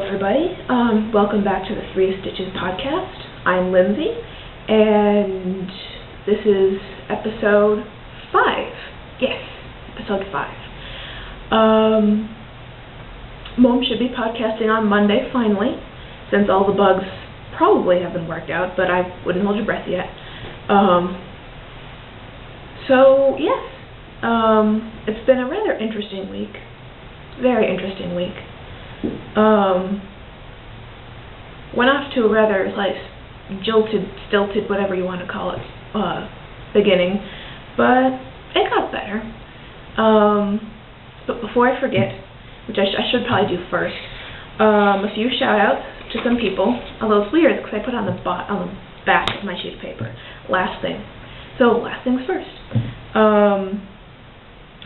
everybody. Welcome back to the Three Stitches podcast. I'm Lindsay, and this is episode 5. Yes, episode 5. Mom should be podcasting on Monday, finally, since all the bugs probably haven't worked out, but I wouldn't hold your breath yet. It's been a rather interesting week. Very interesting week. Went off to a rather, jilted, stilted, whatever you want to call it, beginning, but it got better. But before I forget, which I should probably do first, a few shout-outs to some people, although it's weird because I put it on the back of my sheet of paper, last thing. So, last things first.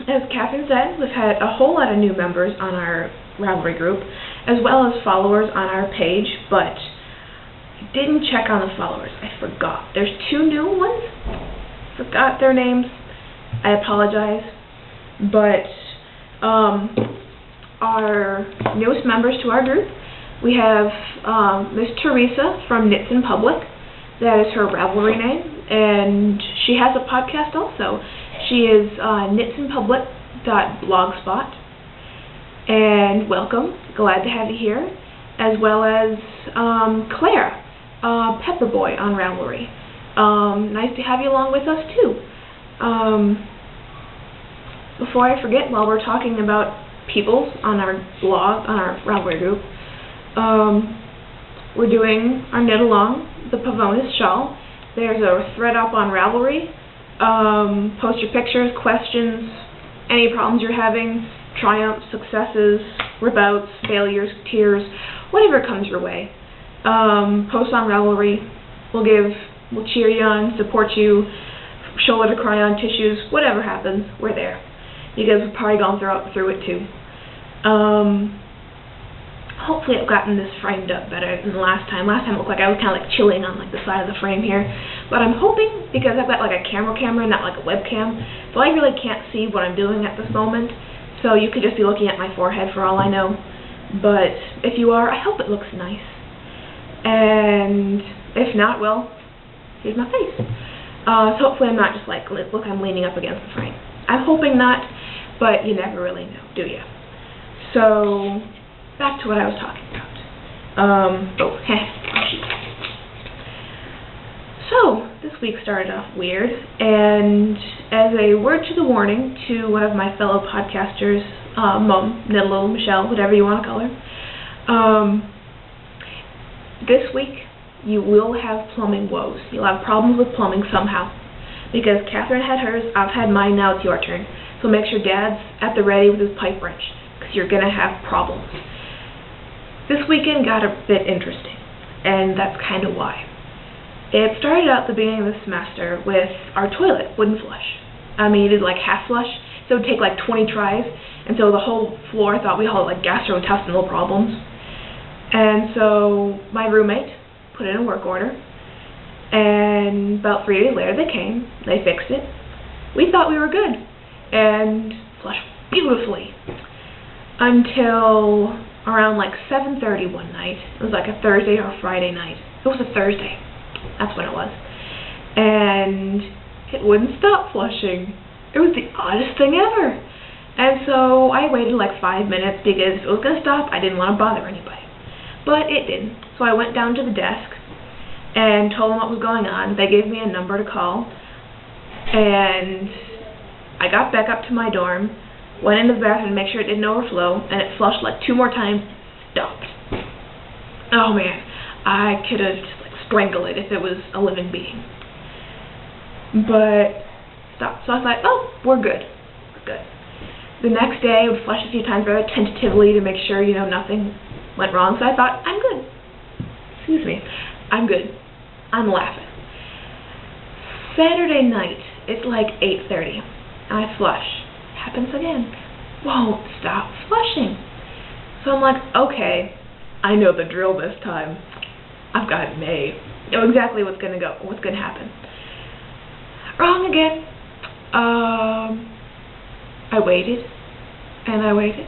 As Catherine said, we've had a whole lot of new members on our Ravelry group, as well as followers on our page, but I didn't check on the followers. I forgot. There's 2 new ones. Forgot their names. I apologize. But our newest members to our group, we have Miss Teresa from Knits in Public. That is her Ravelry name, and she has a podcast also. She is knitsinpublic.blogspot. And welcome, glad to have you here, as well as Claire, Pepperboy on Ravelry. Nice to have you along with us too. Before I forget, while we're talking about people on our blog, on our Ravelry group, we're doing our knit along, the Pavonis shawl. There's a thread up on Ravelry. Post your pictures, questions, any problems you're having, triumphs, successes, rebouts, failures, tears, whatever comes your way. Post on Ravelry. We'll cheer you on, support you, shoulder to cry on, tissues, whatever happens, we're there. You guys have probably gone through it too. Hopefully I've gotten this framed up better than last time. Last time it looked like I was kind of chilling on the side of the frame here. But I'm hoping, because I've got a camera, not a webcam, so I really can't see what I'm doing at this moment. So you could just be looking at my forehead for all I know. But if you are, I hope it looks nice. And if not, well, here's my face. So hopefully I'm not just look, I'm leaning up against the frame. I'm hoping not, but you never really know, do you? So, back to what I was talking about. So, this week started off weird, and as a word to the warning to one of my fellow podcasters, Mom, Niddle, Michelle, whatever you want to call her, this week you will have plumbing woes. You'll have problems with plumbing somehow, because Catherine had hers, I've had mine, now it's your turn. So make sure Dad's at the ready with his pipe wrench, because you're going to have problems. This weekend got a bit interesting, and that's kind of why. It started out at the beginning of the semester with our toilet wouldn't flush. I mean, it did half flush, so it would take 20 tries, and so the whole floor thought we all had gastrointestinal problems. And so my roommate put in a work order, and about 3 days later they came, they fixed it. We thought we were good, and flushed beautifully, until around 7:30 one night. It was a Thursday or a Friday night. It was a Thursday. That's what it was. And it wouldn't stop flushing. It was the oddest thing ever. And so I waited 5 minutes, because if it was going to stop, I didn't want to bother anybody. But it didn't. So I went down to the desk and told them what was going on. They gave me a number to call. And I got back up to my dorm, went into the bathroom to make sure it didn't overflow, and it flushed 2 more times, stopped. Oh man, I could have just strangled it if it was a living being. But stopped. So I was like, oh, we're good. We're good. The next day I would flush a few times very tentatively to make sure, nothing went wrong. So I thought, I'm good. Excuse me. I'm good. I'm laughing. Saturday night, it's 8:30. I flush. Happens again. Won't stop flushing. So I'm okay, I know the drill this time. I've got it made. I know exactly what's gonna happen. Wrong again. I waited, and I waited,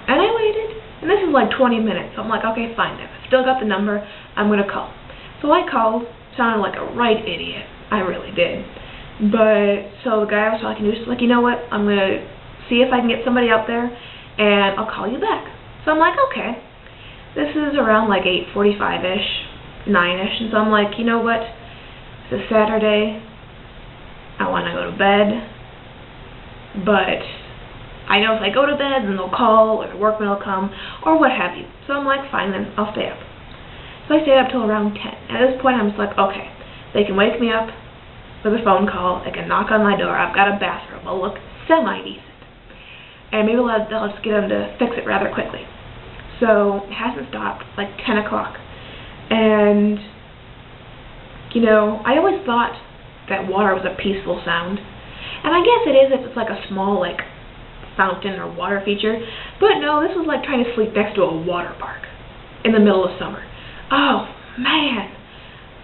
and I waited, And this is like 20 minutes. So I'm like, okay, fine then. Still got the number. I'm going to call. So I called. Sounded like a right idiot. I really did. But, so the guy I was talking to was like, you know what? I'm going to see if I can get somebody out there, and I'll call you back. So I'm like, okay. This is around like 8:45-ish, 9-ish. And so I'm like, you know what? It's a Saturday. I want to go to bed. But I know if I go to bed, then they'll call, or the workman will come, or what have you. So I'm like, fine then, I'll stay up. So I stayed up till around 10. At this point, I'm just like, okay, they can wake me up with a phone call, they can knock on my door, I've got a bathroom, I'll look semi-decent. And maybe they'll just get them to fix it rather quickly. So it hasn't stopped, like 10 o'clock. And, you know, I always thought that water was a peaceful sound. And I guess it is if it's like a small, like, fountain or water feature. But no, this was like trying to sleep next to a water park in the middle of summer. Oh, man.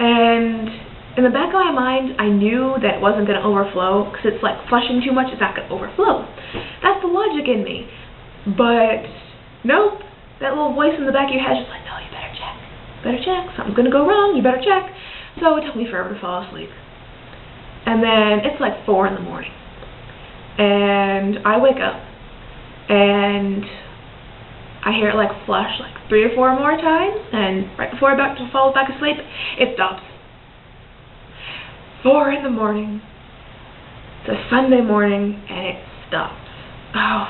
And in the back of my mind, I knew that it wasn't going to overflow, because it's like flushing too much, it's not going to overflow. That's the logic in me. But, nope. That little voice in the back of your head is just like, no, you better check. Better check. Something's going to go wrong. You better check. So it took me forever to fall asleep. And then it's like 4 in the morning. And I wake up, and I hear it like flush like 3 or 4 more times, and right before I fall back asleep, it stops. 4 in the morning. It's a Sunday morning, and it stops. Oh,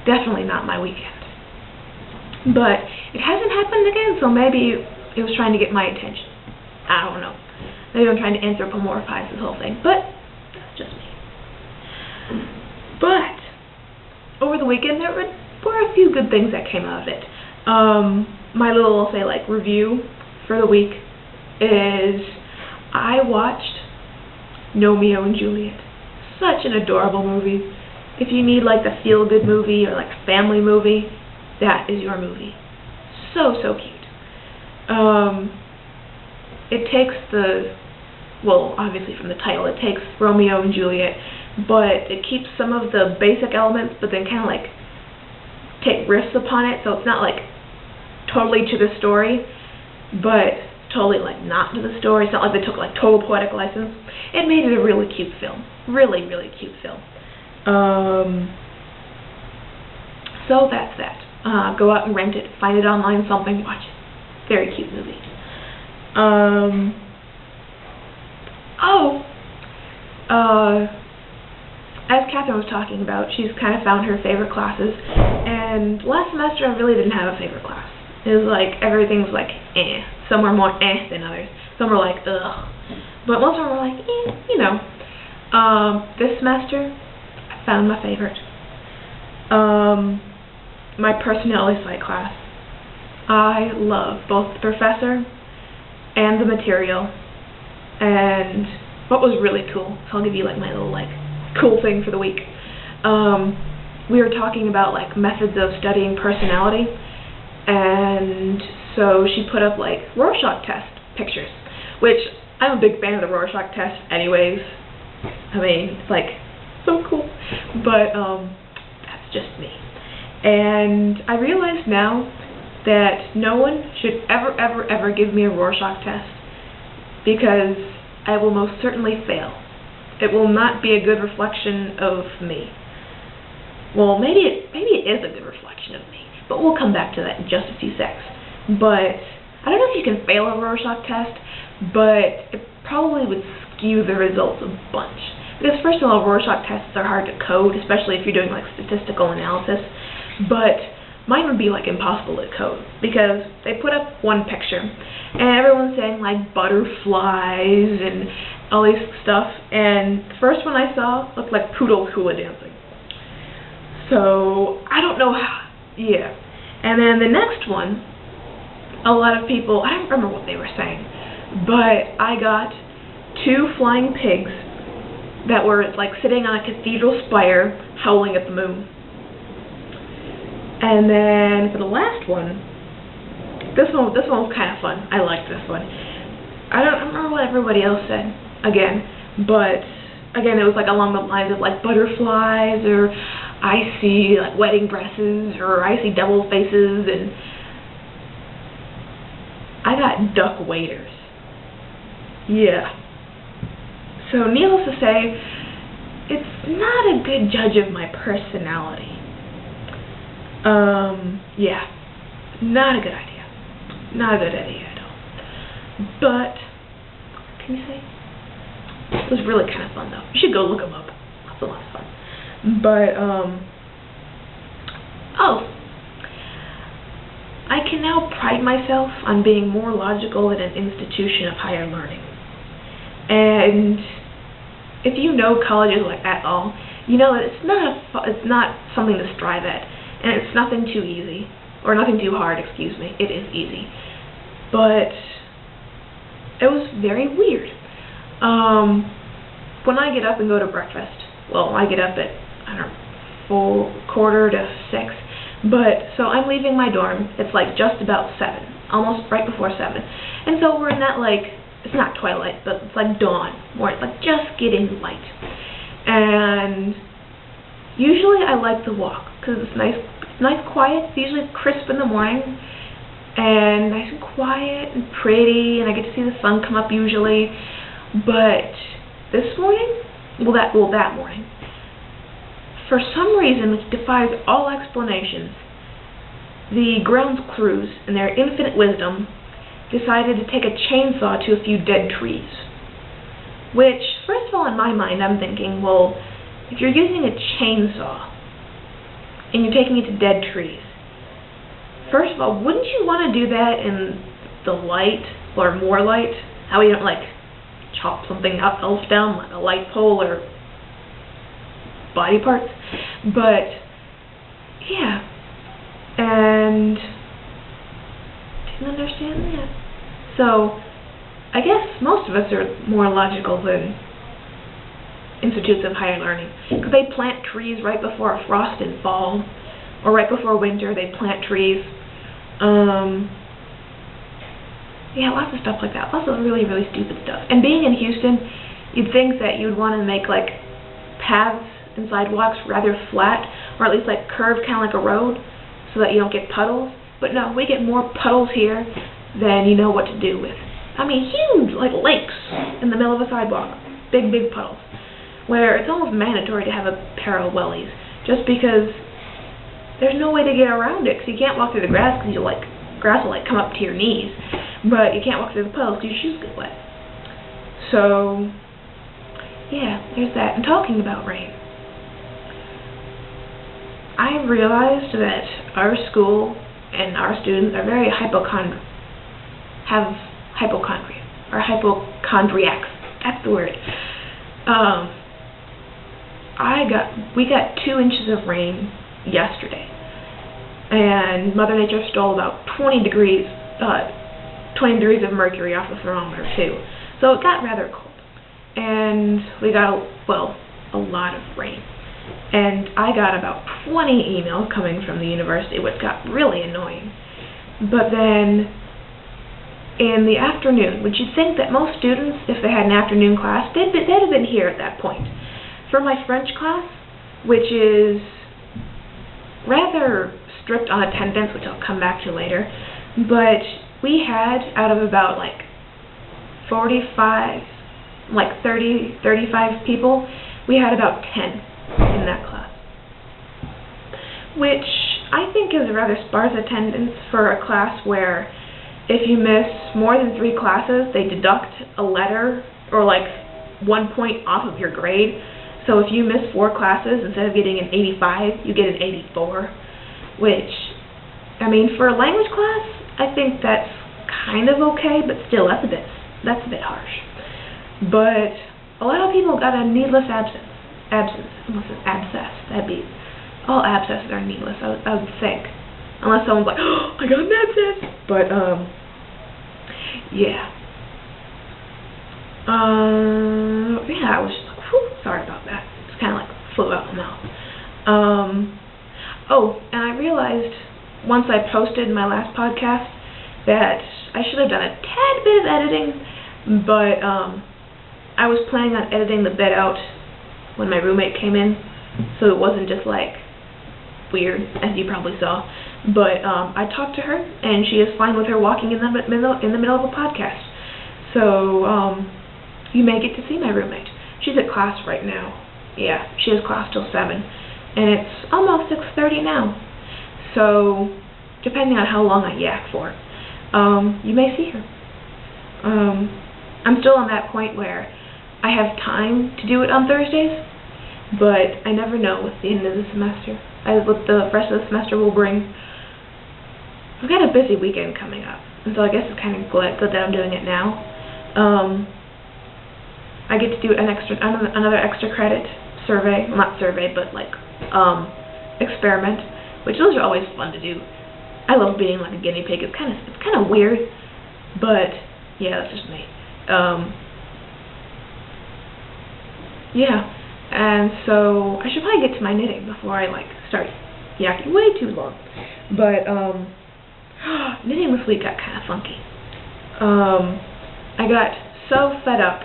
definitely not my weekend. But it hasn't happened again, so maybe it was trying to get my attention. I don't know. Maybe I'm trying to anthropomorphize this whole thing, but that's just me. But over the weekend, there were a few good things that came out of it. My little, I'll say, like, review for the week is I watched Romeo and Juliet. Such an adorable movie. If you need, like, the feel-good movie or, like, family movie, that is your movie. So, so cute. It takes well, obviously from the title, it takes Romeo and Juliet, but it keeps some of the basic elements, but then kind of like take riffs upon it, so it's not like totally to the story, but totally like not to the story. It's not like they took like total poetic license. It made it a really cute film. Really, really cute film. So that's that. Go out and rent it. Find it online, something, watch it. Very cute movie. As Catherine was talking about, she's kind of found her favorite classes, and last semester I really didn't have a favorite class. It was like, everything's like, eh. Some were more eh than others. Some were like, ugh. But most of them were like, eh, you know. This semester, I found my favorite. My personality psych class. I love both the professor and the material. And what was really cool, so I'll give you like my little like cool thing for the week. We were talking about like methods of studying personality, and so she put up like Rorschach test pictures, which I'm a big fan of the Rorschach test anyways. I mean, it's like so cool, but that's just me. And I realize now that no one should ever give me a Rorschach test, because I will most certainly fail. It will not be a good reflection of me. Well, maybe it is a good reflection of me, but we'll come back to that in just a few secs. But I don't know if you can fail a Rorschach test, but it probably would skew the results a bunch. Because first of all, Rorschach tests are hard to code, especially if you're doing like statistical analysis. But mine would be like impossible to code, because they put up one picture and everyone's saying like butterflies and all this stuff, and the first one I saw looked like poodles hula dancing. So I don't know how, yeah. And then the next one, a lot of people, I don't remember what they were saying, but I got 2 flying pigs that were like sitting on a cathedral spire howling at the moon. And then for the last one, this one was kind of fun. I liked this one. I don't remember what everybody else said again, but again it was like along the lines of like butterflies or I see like wedding dresses, or I see devil faces, and I got duck waiters. Yeah. So needless to say, it's not a good judge of my personality. Yeah. Not a good idea. Not a good idea at all. But, what can you say? It was really kind of fun though. You should go look them up. It's a lot of fun. But, oh. I can now pride myself on being more logical than an institution of higher learning. And if you know colleges like at all, you know that it's not something to strive at, and it's nothing too easy, or nothing too hard, excuse me. It is easy. But it was very weird. When I get up and go to breakfast, well, I get up at, I don't know, 5:45 to 6. But, so I'm leaving my dorm, it's like just about 7, almost right before 7. And so we're in that like, it's not twilight, but it's like dawn, where it's like just getting light. And usually I like to walk, because it's nice quiet, it's usually crisp in the morning, and nice and quiet and pretty, and I get to see the sun come up usually. But this morning, that morning, for some reason which defies all explanations, the grounds crews, in their infinite wisdom, decided to take a chainsaw to a few dead trees. Which, first of all, in my mind, I'm thinking, well, if you're using a chainsaw and you're taking it to dead trees, first of all, wouldn't you want to do that in the light, or more light? How you don't, like, chop something else down, like a light pole or body parts? But yeah, and didn't understand that. So I guess most of us are more logical than institutes of higher learning, because they plant trees right before a frost in fall, or right before winter they plant trees. Yeah, lots of stuff like that. Lots of really, really stupid stuff. And being in Houston, you'd think that you'd want to make like paths and sidewalks rather flat, or at least like curved, kind of like a road, so that you don't get puddles. But no, we get more puddles here than you know what to do with. I mean, huge, like lakes in the middle of a sidewalk. Big, big puddles. Where it's almost mandatory to have a pair of wellies, just because there's no way to get around it, because you can't walk through the grass, because grass will like come up to your knees. But you can't walk through the puddles because your shoes get wet. So, yeah, there's that. And talking about rain, I realized that our school and our students are very have hypochondria, or hypochondriacs. That's the word. We got 2 inches of rain yesterday, and Mother Nature stole about 20 degrees of mercury off the thermometer too. So it got rather cold, and we got a lot of rain. And I got about 20 emails coming from the university, which got really annoying. But then in the afternoon, which you'd think that most students, if they had an afternoon class, they'd have been here at that point. For my French class, which is rather strict on attendance, which I'll come back to later, but we had, out of about like 45, like 30, 35 people, we had about 10 in that class, which I think is a rather sparse attendance for a class where if you miss more than 3 classes, they deduct a letter or like 1 point off of your grade. So if you miss 4 classes, instead of getting an 85, you get an 84, which, I mean, for a language class, I think that's kind of okay, but still, that's a bit harsh. But a lot of people got a needless abscess. Unless it's abscess, that'd be, all abscesses are needless, I would think. Unless someone's like, oh, I got an abscess! But, yeah. Yeah, I was just like, whew, sorry about that. It's kind of like flew out my mouth. Oh, and I realized once I posted my last podcast that I should have done a tad bit of editing, but I was planning on editing the bed out when my roommate came in, so it wasn't just like weird, as you probably saw. But I talked to her, and she is fine with her walking in the middle of a podcast. So you may get to see my roommate. She's at class right now. Yeah, she has class till 7, and it's almost 6:30 now. So depending on how long I yak for, you may see her. I'm still on that point where I have time to do it on Thursdays, but I never know with the end of the semester. What the rest of the semester will bring. I've got a busy weekend coming up, and so I guess it's kind of good that I'm doing it now. I get to do another extra credit survey, well, not survey, but like experiment, which those are always fun to do. I love being like a guinea pig. It's kind of weird, but yeah, that's just me. Yeah, and so I should probably get to my knitting before I like start yakking way too long. But knitting this week got kind of funky. I got so fed up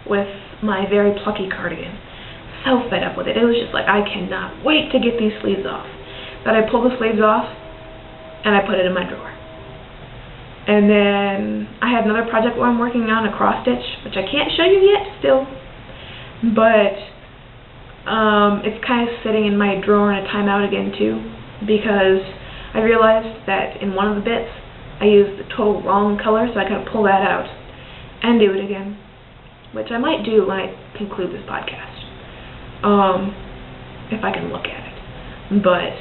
with my very plucky cardigan. So fed up with it. It was just like, I cannot wait to get these sleeves off. That I pulled the sleeves off, and I put it in my drawer. And then I had another project where I'm working on a cross stitch, which I can't show you yet still. But it's kind of sitting in my drawer in a timeout again too, because I realized that in one of the bits I used the total wrong color, so I gotta pull that out and do it again, which I might do when I conclude this podcast, if I can look at it. But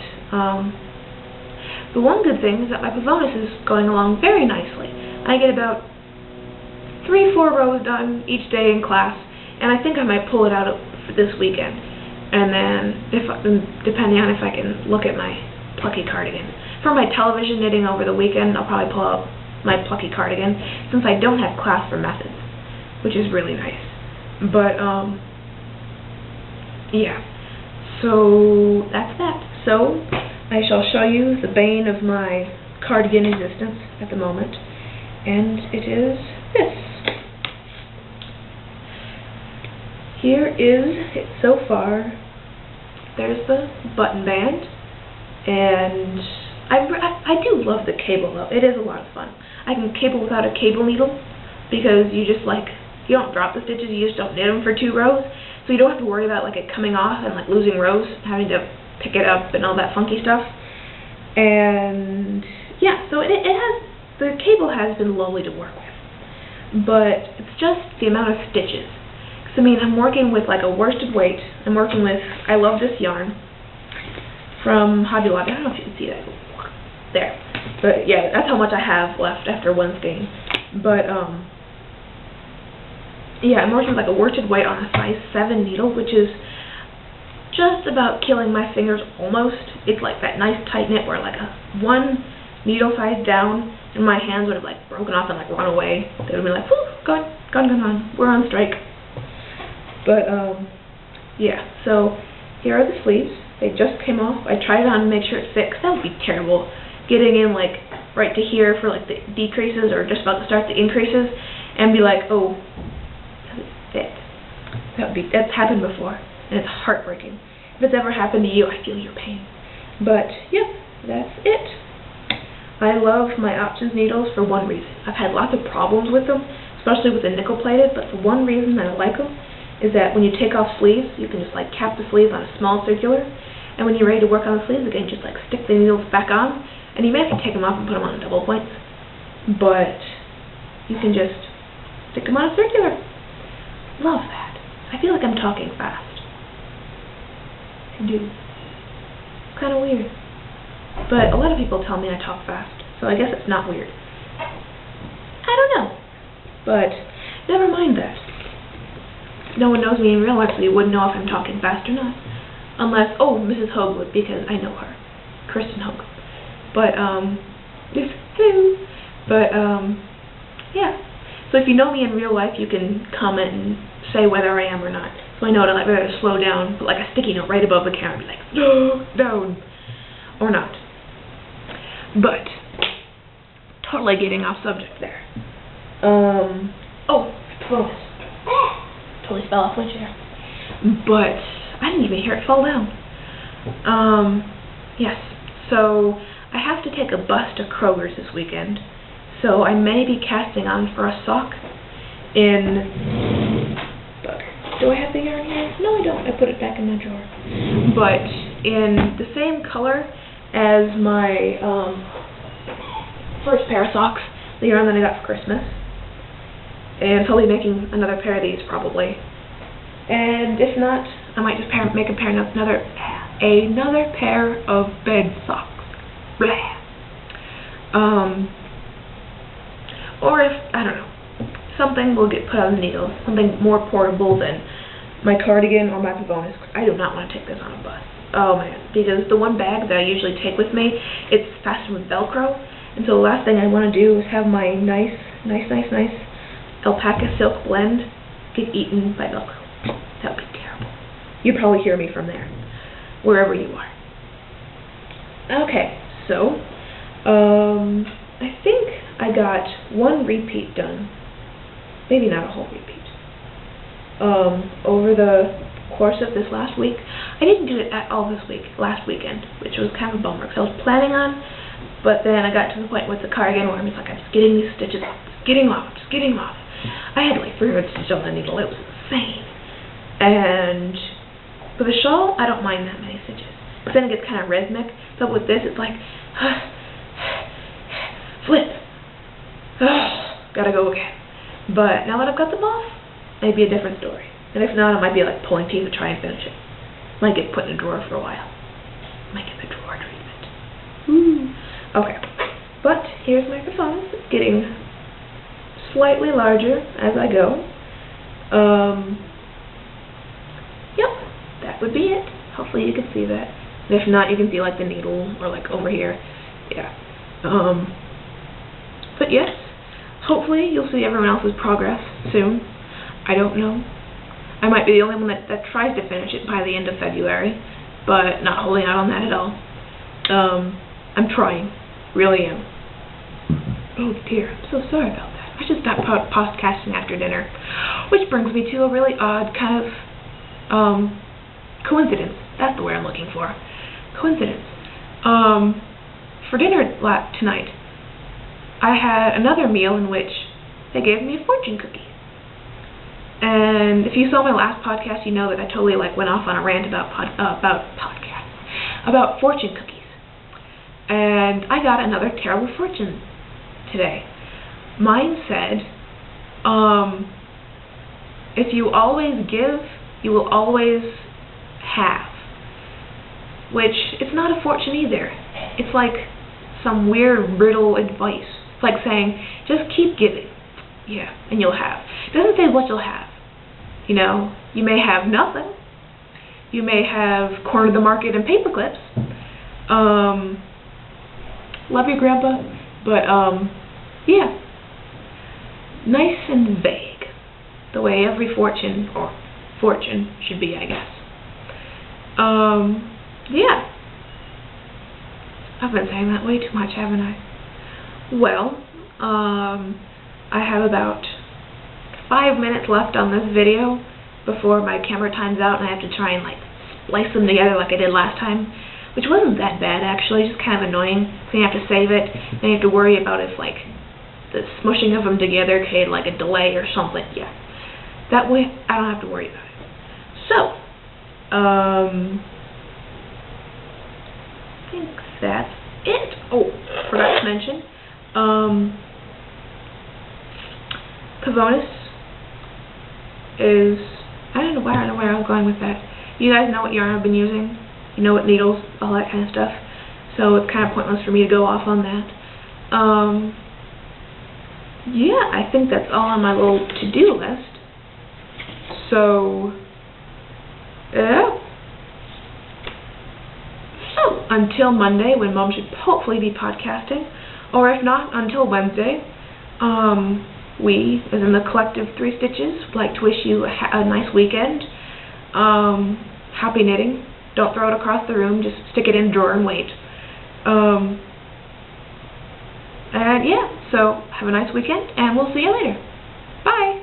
the one good thing is that my Pavonis is going along very nicely. I get about 3-4 rows done each day in class, and I think I might pull it out for this weekend. And then, depending on if I can look at my plucky cardigan. For my television knitting over the weekend, I'll probably pull out my plucky cardigan, since I don't have class for methods, which is really nice. But, yeah. So, that's that. So, I shall show you the bane of my cardigan existence at the moment, and it is this. Here is it so far. There's the button band, and I do love the cable though. It is a lot of fun. I can cable without a cable needle, because you just you don't drop the stitches, you just don't knit them for 2 rows, so you don't have to worry about like it coming off and like losing rows, having to pick it up and all that funky stuff. And yeah, so the cable has been lovely to work with, but it's just the amount of stitches. I mean, I'm working with like a worsted weight. I'm working with I Love This yarn from Hobby Lobby. I don't know if you can see that. There. But yeah, that's how much I have left after one skein. But yeah, I'm working with like a worsted weight on a size 7 needle, which is just about killing my fingers almost. It's like that nice tight knit where like one needle size down and my hands would have like broken off and like run away. They would be like, whew, gone, we're on strike. But, yeah, so here are the sleeves. They just came off. I tried it on to make sure it fit, 'cause that would be terrible, getting in, like, right to here for, like, the decreases or just about to start the increases, and be like, oh, does it fit? That's happened before, and it's heartbreaking. If it's ever happened to you, I feel your pain. But, yeah, that's it. I love my options needles for one reason. I've had lots of problems with them, especially with the nickel-plated, but for one reason that I like them is that when you take off sleeves, you can just like cap the sleeve on a small circular, and when you're ready to work on the sleeves again, just like stick the needles back on, and you may have to take them off and put them on double points, but you can just stick them on a circular. Love that. I feel like I'm talking fast. I do. Kind of weird. But a lot of people tell me I talk fast, so I guess it's not weird. I don't know. But never mind that. No one knows me in real life, so you wouldn't know if I'm talking fast or not. Unless, oh, Mrs. Hogue would, because I know her. Kristen Hogue. But, yeah. So if you know me in real life, you can comment and say whether I am or not. So I know to like whether to slow down, put like a sticky note right above the camera, be like, no, down, or not. But, totally getting off subject there. Oh, bonus. Totally fell off my chair. But I didn't even hear it fall down. Yes. So I have to take a bus to Kroger's this weekend. So I may be casting on for a sock in... Do I have the yarn here? No, I don't. I put it back in my drawer. But in the same color as my first pair of socks, the yarn that I got for Christmas. And so I'll be making another pair of these probably. And if not, I might just make another pair of bed socks. Blah. Or if, I don't know, something will get put on the needle, something more portable than my cardigan or my Pavonis. I do not want to take this on a bus. Oh man, because the one bag that I usually take with me, it's fastened with Velcro, and so the last thing I want to do is have my nice alpaca silk blend get eaten by Velcro. That would be terrible. You'd probably hear me from there, wherever you are. Okay, so, I think I got one repeat done. Maybe not a whole repeat. Over the course of this last week. I didn't do it at all this week, last weekend, which was kind of a bummer, because I was planning on, but then I got to the point with the cardigan where I'm just like, I'm just getting these stitches off, just getting them off. I had like 300 stitches on the needle, it was insane. And for the shawl, I don't mind that many stitches, because then it gets kind of rhythmic, but with this, it's like, flip, gotta go again. But now that I've got them off, maybe a different story. And if not, it might be like pulling teeth to try and finish it. Might get put in a drawer for a while. Might get the drawer treatment. Okay. But here's my performance. It's getting slightly larger as I go. Yep. That would be it. Hopefully you can see that. And if not, you can see like the needle or like over here. Yeah. But yes. Hopefully you'll see everyone else's progress soon. I don't know. I might be the only one that tries to finish it by the end of February, but not holding out on that at all. I'm trying. Really am. Oh dear, I'm so sorry about that. I should stop podcasting after dinner. Which brings me to a really odd kind of coincidence. That's the word I'm looking for. Coincidence. For dinner tonight, I had another meal in which they gave me a fortune cookie. And if you saw my last podcast, you know that I totally went off on a rant about fortune cookies. And I got another terrible fortune today. Mine said, if you always give, you will always have. Which, it's not a fortune either. It's like some weird brittle advice. It's like saying, just keep giving. Yeah, and you'll have. It doesn't say what you'll have. You know, you may have nothing. You may have cornered the market and paper clips. Love you, Grandpa. But, yeah. Nice and vague. The way every fortune should be, I guess. Yeah. I've been saying that way too much, haven't I? Well, I have about 5 minutes left on this video before my camera times out and I have to try and splice them together like I did last time, which wasn't that bad actually, just kind of annoying. So you have to save it, and you have to worry about if the smushing of them together created a delay or something. Yeah, that way I don't have to worry about it. So, I think that's it. Oh, forgot to mention, Pavonis is, I don't know where I was going with that. You guys know what yarn I've been using. You know what needles, all that kind of stuff. So it's kind of pointless for me to go off on that. Yeah, I think that's all on my little to-do list. So, yeah. So, until Monday, when Mom should hopefully be podcasting, or if not, until Wednesday, we, as in the collective 3 Stitches, would like to wish you a nice weekend. Happy knitting. Don't throw it across the room, just stick it in a drawer and wait. And yeah, so have a nice weekend, and we'll see you later. Bye!